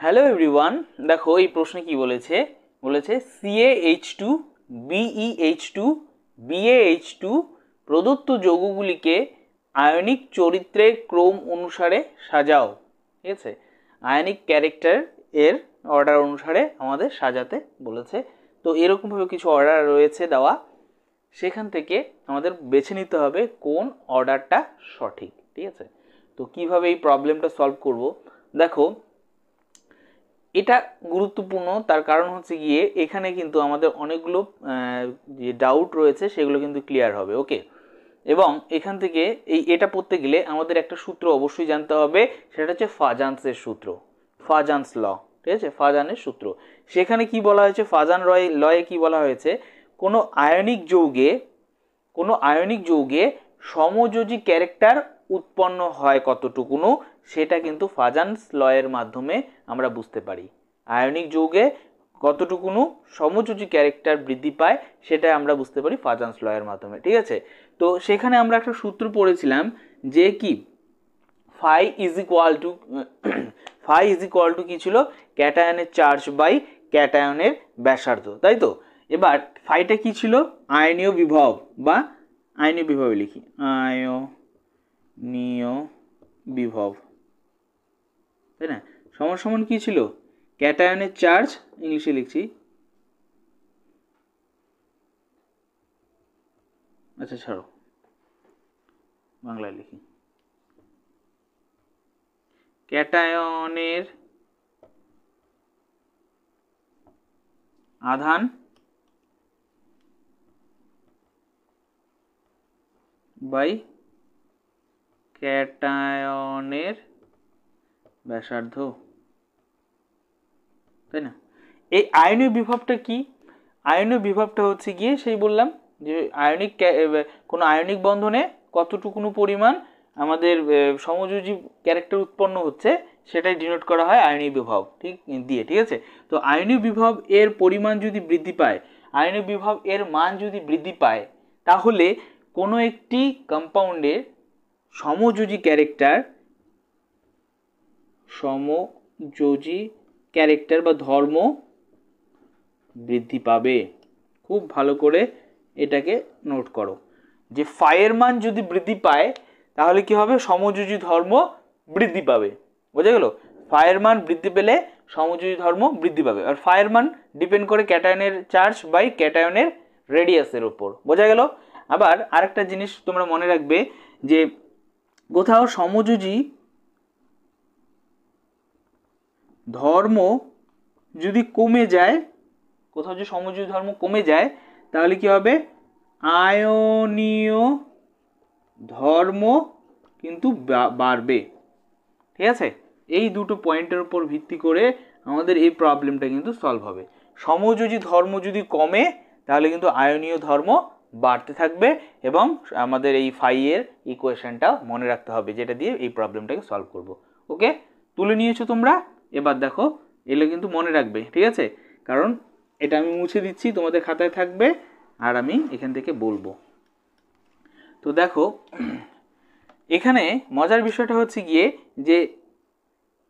Hello everyone, দেখো এই প্রশ্নে কি বলেছে CaH2 BeH2 BaH2 প্রদত্ত যৌগগুলিকে আয়নিক চরিত্রের ক্রম অনুসারে সাজাও। ঠিক আছে, আয়নিক ক্যারেক্টার এর অর্ডার অনুসারে আমাদের সাজাতে বলেছে। তো এরকমভাবে কিছু অর্ডার রয়েছে দেওয়া, সেখান থেকে আমাদের বেছে নিতে হবে কোন অর্ডারটা সঠিক। ঠিক আছে, তো কিভাবে এই প্রবলেমটা সলভ করব, দেখো এটা গুরুত্বপূর্ণ। তার কারণ হচ্ছে গিয়ে এখানে কিন্তু আমাদের অনেকগুলো যে ডাউট রয়েছে সেগুলো কিন্তু ক্লিয়ার হবে। ওকে, এবং এখান থেকে এটা পড়তে গেলে আমাদের একটা সূত্র অবশ্যই জানতে হবে, সেটা হচ্ছে ফাজান্সের সূত্র, ফাজান্স ল। ঠিক আছে, ফাজানের সূত্র। সেখানে কি বলা হয়েছে, ফাজান লয়ে কি বলা হয়েছে, কোনো আয়নিক যৌগে সমযোজী ক্যারেক্টার উৎপন্ন হয় কতটুকুনো, সেটা কিন্তু ফাজান্স লয়ের মাধ্যমে আমরা বুঝতে পারি। আয়নিক যৌগে কতটুকুনো সমযোজী ক্যারেক্টার বৃদ্ধি পায় সেটা আমরা বুঝতে পারি ফাজান্স লয়ের মাধ্যমে। ঠিক আছে, তো সেখানে আমরা একটা সূত্র পড়েছিলাম যে কি ফাই ইজ ইকুয়াল টু কি ছিল, ক্যাটায়নের চার্জ বাই ক্যাটায়নের ব্যাসার্ধ, তাই তো। এবার ফাইটা কি ছিল, আয়নীয় বিভব বা আয়নীয় বিভবে লিখি, আয়নীয় বিভব, তাই না। সমান সমান কি ছিল, ক্যাটায়নের চার্জ, ইংলিশে লিখছি, আচ্ছা ছাড়ো বাংলায় লিখি, ক্যাটায়নের আধান বাই ক্যাটায়নের ব্যাসার্ধ, তাই না। এই আয়নীয় বিভবটা কি, আয়নীয় বিভবটা হচ্ছে গিয়ে সেই বললাম যে কোনো আয়নিক বন্ধনে কতটুকুনো পরিমাণ আমাদের সমযোজী ক্যারেক্টার উৎপন্ন হচ্ছে সেটাই ডিনোট করা হয় আয়নীয় বিভব ঠিক আছে। তো আয়নীয় বিভব এর পরিমাণ যদি বৃদ্ধি পায়, আয়নীয় বিভব এর মান যদি বৃদ্ধি পায়, তাহলে কোনো একটি কম্পাউন্ডের সমযোজী ক্যারেক্টার বা ধর্ম বৃদ্ধি পাবে। খুব ভালো করে এটাকে নোট করো যে ফাইয়ের মান যদি বৃদ্ধি পায় তাহলে কি হবে, সমযোজী ধর্ম বৃদ্ধি পাবে। বোঝা গেল, ফাইয়ের মান বৃদ্ধি পেলে সমযোজী ধর্ম বৃদ্ধি পাবে। আর ফাইয়ের মান ডিপেন্ড করে ক্যাটায়নের চার্জ বাই ক্যাটায়নের রেডিয়াসের উপর। বোঝা গেল। আবার আরেকটা জিনিস তোমরা মনে রাখবে যে কোথাও সমযোজী ধর্ম যদি কমে যায়, কোথাও যদি সমযোজী ধর্ম কমে যায় তাহলে কি হবে, আয়নীয় ধর্ম কিন্তু বাড়বে। ঠিক আছে, এই দুটো পয়েন্টের উপর ভিত্তি করে আমাদের এই প্রবলেমটা কিন্তু সলভ হবে। সমযোজী ধর্ম যদি কমে তাহলে কিন্তু আয়নীয় ধর্ম বাড়তে থাকবে, এবং আমাদের এই ফাইয়ের ইকুয়েশনটা মনে রাখতে হবে, যেটা দিয়ে এই প্রবলেমটাকে সলভ করব। ওকে, তুলে নিয়েছো তোমরা। এবার দেখো এগুলো কিন্তু মনে রাখবে, ঠিক আছে, কারণ এটা আমি মুছে দিচ্ছি, তোমাদের খাতায় থাকবে আর আমি এখান থেকে বলবো। তো দেখো এখানে মজার বিষয়টা হচ্ছে গিয়ে যে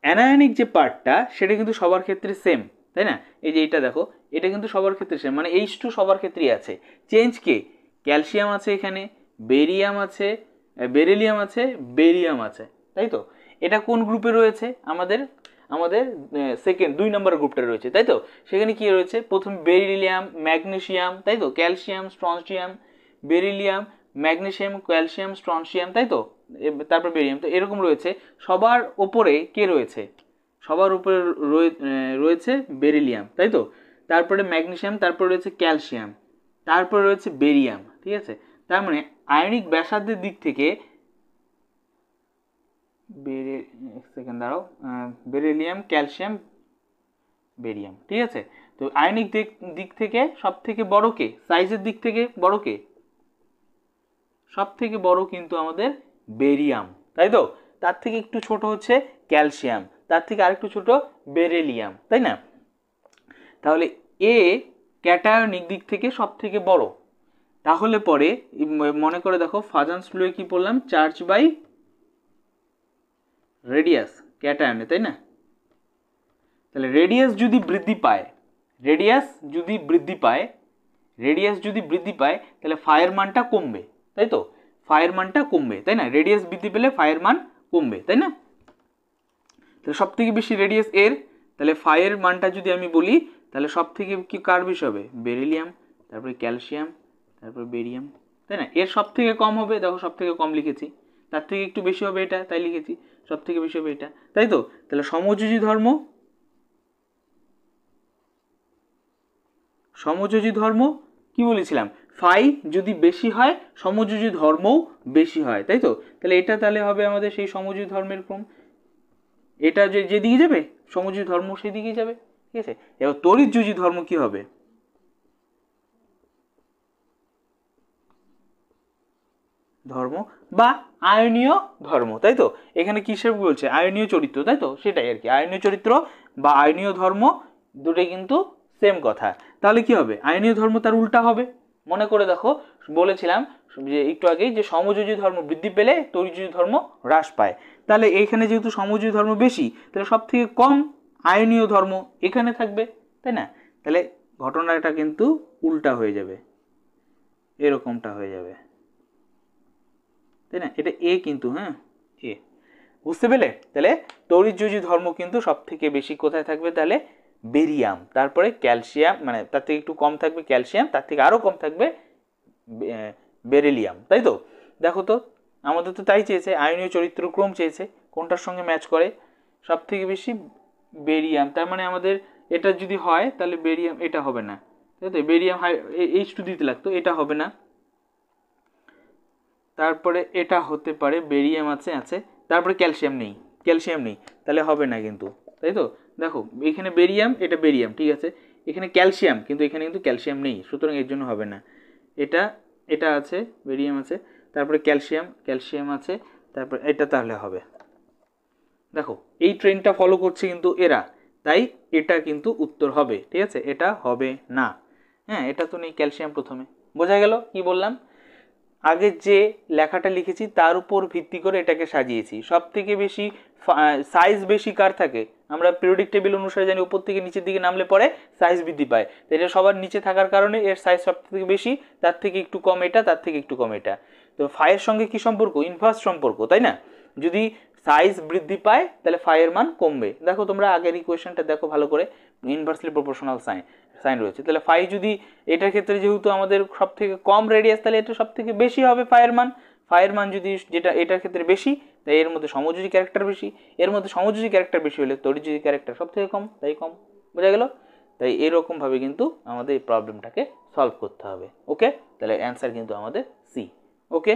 অ্যানায়নিক যে পার্টটা সেটা কিন্তু সবার ক্ষেত্রে সেম, তাই না। এই যে এটা দেখো, এটা কিন্তু সবার ক্ষেত্রে সেম, মানে H2 সবার ক্ষেত্রেই আছে। চেঞ্জ কে, ক্যালসিয়াম আছে এখানে, বেরিয়াম আছে, বেরিলিয়াম আছে, বেরিয়াম আছে, তাই তো। এটা কোন গ্রুপে রয়েছে, আমাদের সেকেন্ড 2 নম্বর গ্রুপটা রয়েছে, তাই তো। সেখানে কি রয়েছে, প্রথম বেরিলিয়াম, ম্যাগনেসিয়াম, তাই তো, calcium, strontium, beryllium, magnesium, calcium, strontium, তাই তো, তারপর বেরিয়াম। তো এরকম রয়েছে। সবার ওপরে কে রয়েছে, সবার উপরে রয়েছে বেরিলিয়াম, তাই তো। তারপরে ম্যাগনেসিয়াম, তারপরে রয়েছে ক্যালসিয়াম, তারপরে রয়েছে বেরিয়াম। ঠিক আছে, তার মানে আয়নিক ব্যাসার্ধের দিক থেকে বেরিলিয়াম, ক্যালসিয়াম, বেরিয়াম। ঠিক আছে, তো আয়নিক দিক থেকে সব থেকে বড় কে, সাইজের দিক থেকে বড় কে, সব থেকে বড় কিন্তু আমাদের বেরিয়াম, তাই তো। তার থেকে একটু ছোট হচ্ছে ক্যালসিয়াম, তার থেকে আরেকটু ছোট বেরিলিয়াম, তাই না। তাহলে এ ক্যাটায়নিক দিক থেকে সব থেকে বড়। তাহলে পরে মনে করে দেখো ফাজান্স লয়ে কি বললাম, চার্জ বাই রেডিয়াস ক্যাটায়নে, তাই না। তাহলে রেডিয়াস যদি বৃদ্ধি পায়, রেডিয়াস যদি বৃদ্ধি পায়, রেডিয়াস যদি বৃদ্ধি পায় তাহলে ফাইয়ের মানটা কমবে, তাই তো? ফাইয়ের মানটা কমবে, তাই না? রেডিয়াস বৃদ্ধি পেলে ফাইয়ের মান কমবে, তাই না? তাহলে সব থেকে বেশি রেডিয়াস এর, তাহলে ফাইয়ের মানটা যদি আমি বলি তাহলে সব থেকে কি কার বেশি হবে? বেরিলিয়াম, তারপরে ক্যালসিয়াম, তারপরে বেরিয়াম, তাই না? এর সব থেকে কম হবে, দেখো সব থেকে কম লিখেছি, তার থেকে একটু বেশি হবে এটা, তাই লিখেছি, সব থেকে বেশি হবে এটা, তাই তো? তাহলে সমযোজী ধর্ম, সমযোজী ধর্ম কি বলেছিলাম? ফাই যদি বেশি হয় সমযোজী ধর্মও বেশি হয়, তাই তো? তাহলে এটা তাহলে হবে আমাদের সেই সমযোজী ধর্মের ক্রম, এটা যেদিকে যাবে সমযোজী ধর্ম সেই দিকেই যাবে, ঠিক আছে? এবার তড়িৎযোজী ধর্ম কি হবে? ধর্ম বা আয়নীয় ধর্ম, তাই তো? এখানে কিসের বলছে? আয়নীয় চরিত্র, তাই তো? সেটাই আর কি, আয়নীয় চরিত্র বা আয়নীয় ধর্ম দুটোই কিন্তু সেম কথা। তাহলে কি হবে? আয়নীয় ধর্ম তার উল্টা হবে। মনে করে দেখো, বলেছিলাম যে একটু আগেই যে সমযোজী ধর্ম বৃদ্ধি পেলে তড়িৎযোজী ধর্ম হ্রাস পায়। তাহলে এইখানে যেহেতু সমযোজী ধর্ম বেশি, তাহলে সব থেকে কম আয়নীয় ধর্ম এখানে থাকবে, তাই না? তাহলে ঘটনাটা কিন্তু উল্টা হয়ে যাবে, এরকমটা হয়ে যাবে, তাই না? এটা এ কিন্তু, হ্যাঁ এ, বুঝতে পেলে? তাহলে তড়িৎযোজী ধর্ম কিন্তু সব থেকে বেশি কোথায় থাকবে? তাহলে বেরিয়াম, তারপরে ক্যালসিয়াম, মানে তার থেকে একটু কম থাকবে ক্যালসিয়াম, তার থেকে আরও কম থাকবে বেরিলিয়াম, তাই তো? দেখো তো, আমাদের তো তাই চেয়েছে, আয়নীয় চরিত্র ক্রম চেয়েছে, কোনটার সঙ্গে ম্যাচ করে? সব থেকে বেশি বেরিয়াম, তার মানে আমাদের এটা যদি হয় তাহলে বেরিয়াম এটা হবে না, তাই তো? বেরিয়াম H2 দিতে লাগতো, এটা হবে না। তারপরে এটা হতে পারে, বেরিয়াম আছে, তারপরে ক্যালসিয়াম নেই, ক্যালসিয়াম নেই, তাহলে হবে না কিন্তু, তাই তো? দেখো এখানে বেরিয়াম, এটা বেরিয়াম, ঠিক আছে, এখানে ক্যালসিয়াম, কিন্তু এখানে কিন্তু ক্যালসিয়াম নেই, সুতরাং এর জন্য হবে না। এটা এটা আছে, বেরিয়াম আছে, তারপরে ক্যালসিয়াম, ক্যালসিয়াম আছে, তারপর এটা তাহলে হবে। দেখো এই ট্রেনটা ফলো করছে কিন্তু এরা, তাই এটা কিন্তু উত্তর হবে, ঠিক আছে? এটা হবে না, হ্যাঁ, এটা তো নেই ক্যালসিয়াম প্রথমে। বোঝা গেল কি বললাম? আগে যে লেখাটা লিখেছি তার উপর ভিত্তি করে এটাকে সাজিয়েছি। সব থেকে বেশি সাইজ বেশি কার থাকে? আমরা পিরিয়ডিক টেবিল অনুসারে জানি উপর থেকে নিচের দিকে নামলে পরে সাইজ বৃদ্ধি পায়, তো এটা সবার নিচে থাকার কারণে এর সাইজ সব থেকে বেশি, তার থেকে একটু কম এটা, তার থেকে একটু কম এটা। তো ফাইয়ের সঙ্গে কি সম্পর্ক? ইনভার্স সম্পর্ক, তাই না? যদি সাইজ বৃদ্ধি পায় তাহলে ফাইয়ের মান কমবে। দেখো তোমরা আগের ইকুয়েশনটা দেখো ভালো করে, ইনভার্সলি প্রপোর্শনাল সাইন রয়েছে। তাহলে ফাই যদি, এটার ক্ষেত্রে যেহেতু আমাদের সব থেকে কম রেডিয়াস, তাহলে এটা সব থেকে বেশি হবে ফাইয়ের মান। ফাইয়ের মান যদি যেটা এটার ক্ষেত্রে বেশি, তাই এর মধ্যে সমযোজী ক্যারেক্টার বেশি, এর মধ্যে সমযোজী ক্যারেক্টার বেশি হলে তড়িৎযোজী ক্যারেক্টার সব থেকে কম, তাই কম। বোঝা গেল? তাই এরকমভাবে কিন্তু আমাদের এই প্রবলেমটাকে সলভ করতে হবে। ওকে, তাহলে অ্যান্সার কিন্তু আমাদের সি। ওকে।